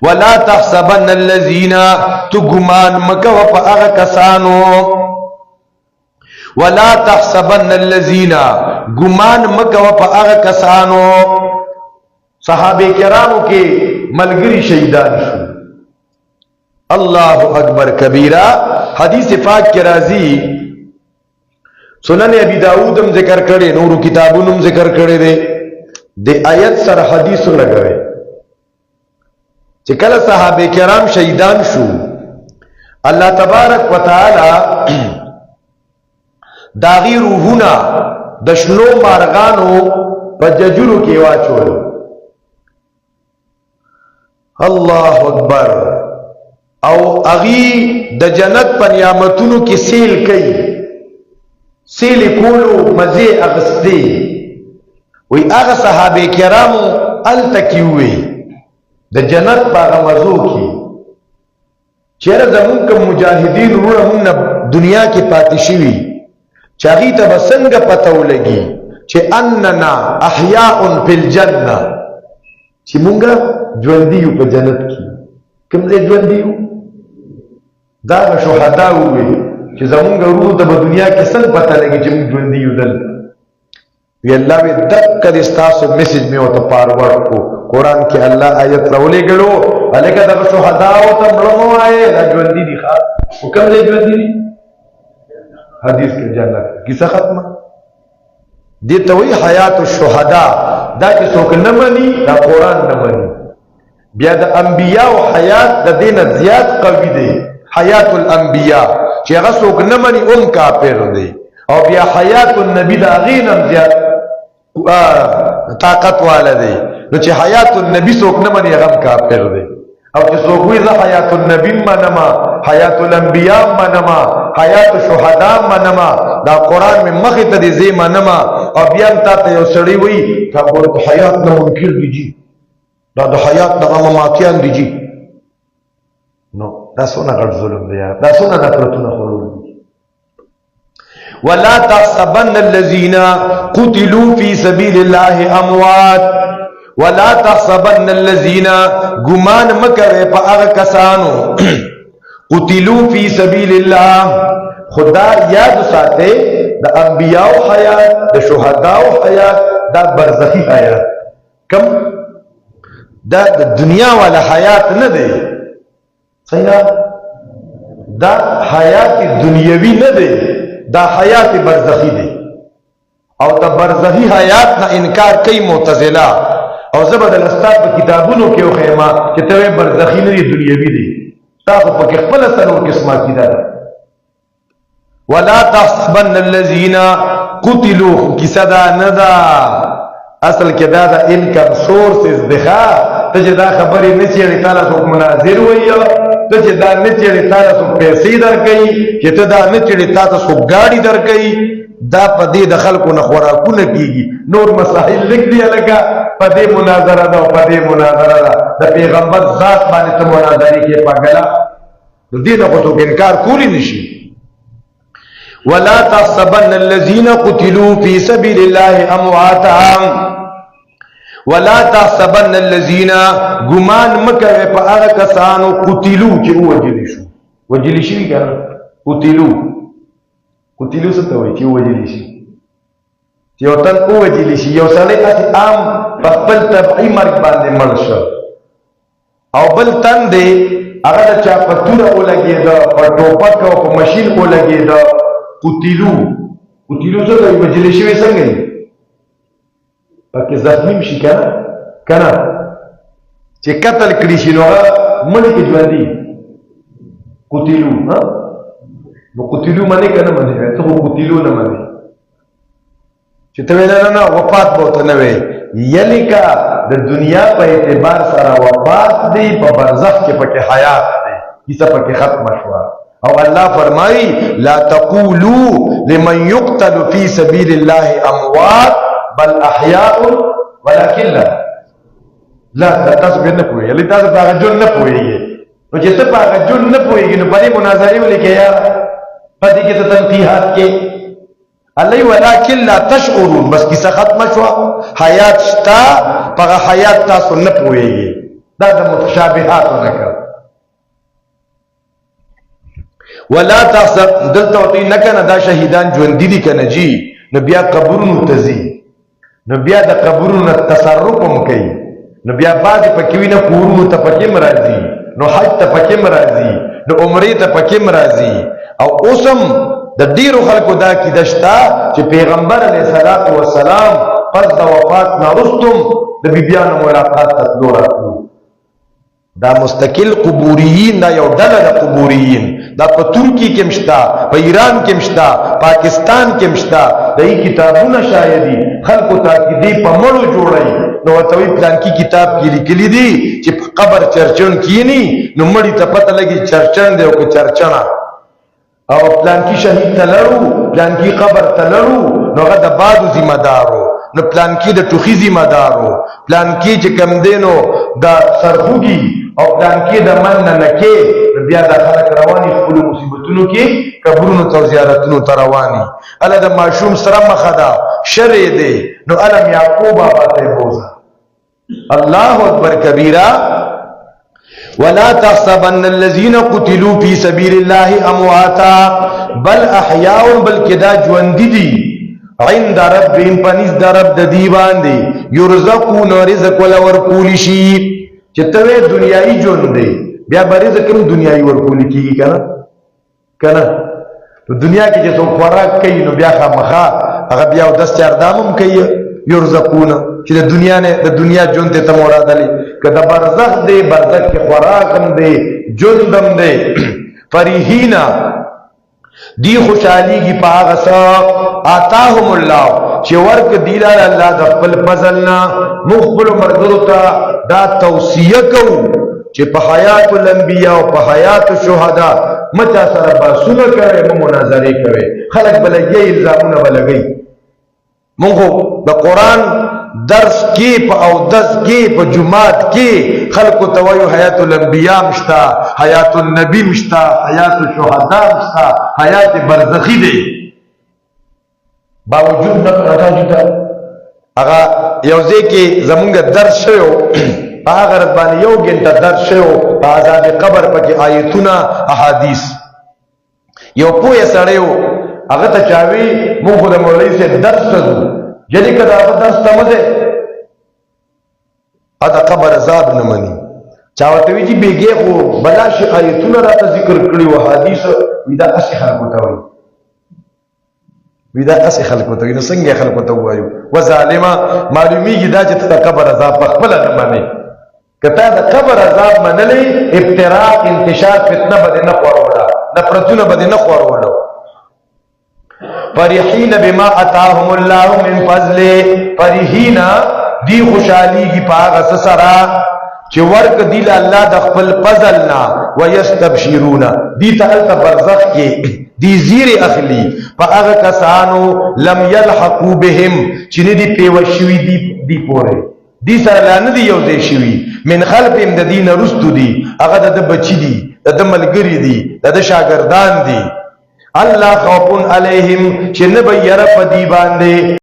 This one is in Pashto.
ولا تحسبن الذين تو گمان مکو پا اغا کسانو ولا تحسبن الذين گمان مکو پا اغا کسانو صحابہ کرامو کے ملگری شہیدان شو اللہ اکبر کبیرہ حدیث پاک کے راضی سنن ابی داؤدم ذکر کرے نورو کتابونم ذکر کرے دے آیت سر حدیث لگوے چکل صحابہ کرام شہیدان شو اللہ تبارک و تعالی داغی روحونا دشنو مارغانو پججلو کی واچولو اللہ اکبر او اغی د جنت پر نعمتونو کی سیل کئی سیل کولو مزے اغسطی وی اغا صحابہ کرامو التکیوی د جنت پاغا مزو کی چیر زمون کم مجاہدین روڑا ہم دنیا کی پاتشوی چاگی تا بسنگ پتو لگی چے اننا احیاء فی الجنہ چی مونگا جوندیو پا جنت کی کم دے جوندیو دا شہداء ہوئے چی زمونگا روح تا با دنیا کی سن پتا لگی چی مونگ جوندیو دل وی اللہ وی دکا دستاسو میسیج میں ہوتا پارور کو قرآن کی اللہ آیت رولے گلو علیکہ دا شہداء ہوتا ملمو آئے دا جوندی دی خواہ وہ کم دے جوندی دی حدیث کے جنت کسا ختمہ دیتا ہوئی حیات الشہداء دا چې څوک نه مني دا قرآن نه مني بیا د انبیاء او حیات د دین زیات قوي دی حیات الانبیاء چې هغه څوک نه مني هم کافر دی او بیا حیات النبی دا غینم زیات طاقت والا دی نو چې حیات النبی څوک نه مني هغه کافر دی او چې څوک وی زه حیات النبی منما حیات الانبیاء منما حیات الشهداء منما دا قرآن میں مخی تا دی زی منما او بیان تا تا یو سڑی وی تا گوڑا دا حیات نا منکر دی جی دا حیات نا غماماتیان دی جی نو دا سونا غر ظلم دیا دا سونا نفرتونا خلول دی وَلَا تَحْسَبَنَّ الَّذِينَ قُتِلُوا فِي سَبِيلِ اللَّهِ أَمْوَاتٍ وَلَا تَحْسَبَنَّ الَّذِينَ گمان مکرے پا اغا کسانو قتلوا فی سبیل اللہ خدا یاد ساتے دا انبیاء حیات دا شہداء حیات دا برزخی حیات کم دا دنیا والا حیات نہ دے صحیح دا حیات دنیاوی نہ دے دا حیات برزخی دے او دا برزخی حیات نا انکار کئی معتزلہ او زبد الاستاد پا کتابونو کیو خیمہ کہ توے برزخی نہ دنیاوی دے تاخو پا کخفل سنور قسمہ کی دا وَلَا تَحْسَبَنَّ الَّذِينَ قُتِلُوا کی صدا ندا اصل کے دادا انکم سورسز دخا تجھے دا خبری نچیڑی تالا سو مناظر ہوئی تجھے دا نچیڑی تالا سو پیسی در گئی کہ تو دا نچیڑی تالا سو گاڑی در گئی دا پا دے دخل کو نخوراکو نکیگی نور مسائل لکھ دیا لگا پا دے مناظرہ دا پا دے مناظرہ دا پیغمبر ذات بانے تا مناظری کے پا گلا دے دا خطو انکار کولی نشی وَلَا تَحْسَبَنَّ الَّذِينَ قُتِلُوا فِي سَبِيلِ اللَّهِ أَمْوَاتًا وَلَا تَحْسَبَنَّ الَّذِينَ گمان مکر پا آغا کسانو قتلوا چی او وجلیشو وجلیشی بھی کہنا قتلوا ستا ہوئی چی او وجلیشی چی او تن او وجلیشی یو سالے اسی عام پخپل تبعی مرگ باندے مرشا او بل تن دے اگر چا پتور او لگی دا پر ٹوپک او پر مشین او لگی دا قتلو ستا ہوئی وجلیشی بھی سنگئی پاکی زخمیم شی کنا چه قتل کریشی نوغا منی که جواندی قتلو نو قتلو منی که نمانی تو قتلو نمانی چه توی نا وفات بوتا نوی یلی که در دنیا پا اعتبار سارا وفات دی پا برزخ که پاکی حیات دی کسا پاکی ختم شوا او اللہ فرمائی لا تقولو لمن یقتل فی سبیل اللہ اموات بل احیاء ولكن لا تاسو به نه پوهیږئ لکه تاسو په هغه جون نه پوهیږئ نو چې ته په هغه جون نه پوهیږئ نو په دې مناظرې ولیکئ یا په دې کې ته تنقیحات کې الله ولكن لا تشعرون بس کیسه ختمه شوه حیات شتا په حیات تاسو نه پوهیږئ دا د متشابهاتو نه کړ. ولا تحسب دلته وتی نه کنه دا شهیدان ژوند دي کنه جی، نو بیا قبرونو تزي، نو بیا د قبرونو تصرف هم کوي، نو بیا بعضې پکې وي نه کورونو ته پکې هم راځي، نو حج ته پکې هم راځي، نو عمرې ته پکې هم راځي. او اوس هم د ډېرو خلکو دا عقیده شته چې پیغمبر علیه الصلاة والسلام پس د وفات نه وروستم د بیبیانو ملاقات ته تلو راتلو. دا مستقل قبوریین، دا یو ډله د قبوریین، دا په ترکی کې مشتا، په ایران کې مشتا، پاکستان کې مشتا. دای کتابونه شایدي خلکو ته کې دی په مړو جوړي، نو ورته وی پلان کې کتاب کې لیکلي دي چې په قبر چرچن کینی نو مړی ته پته لګي چرچن دی او که چرچنا، او پلان کې شهید تلړو، پلان کې قبر تلړو، نو هغه د بادو ذمہ دارو، نو پلان کې د ټوخي ذمہ دارو، پلان کې چې کم دینو د سرخوږي، او پلان کې د من نه کې بیا د خلک رواني خپل مصیبتونو کې قبرونو ته زیارتونو ته رواني. الله د ماشوم سره مخه ده شرع دی، نو علم یعقوب بابا ته بوزه. الله اکبر کبیره. ولا تحسبن الذين قتلوا في سبيل الله امواتا بل احياء، بلکې دا ژوند دي عند ربهم پنځ درب د دی باندې يرزقون رزق ولا ورکول شي. چې ته دنیایي ژوند دی بیا به رزق هم دنیایي ورکول کیږي کنه. په دنیا کې چې څوک خوراک کوي نو بیا خامخا هغه بیا 10 دام هم کوي يرزقون، چې د دنیا نه د دنیا ژوند ته مراد لري. کله برزخ دی، برزخ کې خوراک هم دی، ژوند هم دی. فریحینا دی خوشحالیږي په هغه څه آتاهم الله چې ورک دی لاله الله د خپل فضل نه. مخبل مرګرو ته دا توصیه کوو چې په حیات الانبیاء او په حیات الشهدا مچا سره باسونه کوي، مناظره کوي، خلک بلګي الزامونه بلګي. مونږ د قران درس کې په او دس کې په جمعات کې خلکو ته وایو حیات الانبیاء مشتا، حیات النبی مشتا، حیات الشهدا مشتا، حیات برزخی دی. باوجود نه راځي دا هغه یو ځکه زمونږ درس شوی په هغه رات باندې یو ګنټه درس شوی په عذاب قبر پکې آیتونه احادیث. یو پوهه سړی هغه ته چاوي موږ د مولوی سے درس کړو، جدي کدا هغه درس ته مده ادا قبر عذاب نه مني. چاوته وی چې بیګه خو بلاش آیتونه راته ذکر کړی و حدیث ودا اسی خلکو ته وي، ودا اسی خلکو ته نو څنګه خلکو ته وایو و ظالما معلومیږي دا چې ته قبر عذاب په خپل نه مانی. کته د قبر عذاب منلې ابتراء انتشار فتنه بده نه خورولا، نفرتونه بده نه خورولا. فرحین بما اتاهم الله من فضل، فرحین دی خوشحالیږي په هغه سره چې ورک دی الله د خپل فضل نه. ويستبشرون دی ته برزخ کې دی زیر اخلی په هغه کسانو لم يلحقوا بهم چې نه دی پیوشوي دی پوره دی سره لانه دی یو ځای شوي من خلفهم د دین رستو دی، هغه د بچی دی، د ملګری دی، د شاګردان دی. الله خوف علیهم چې نه به یره په دی باندې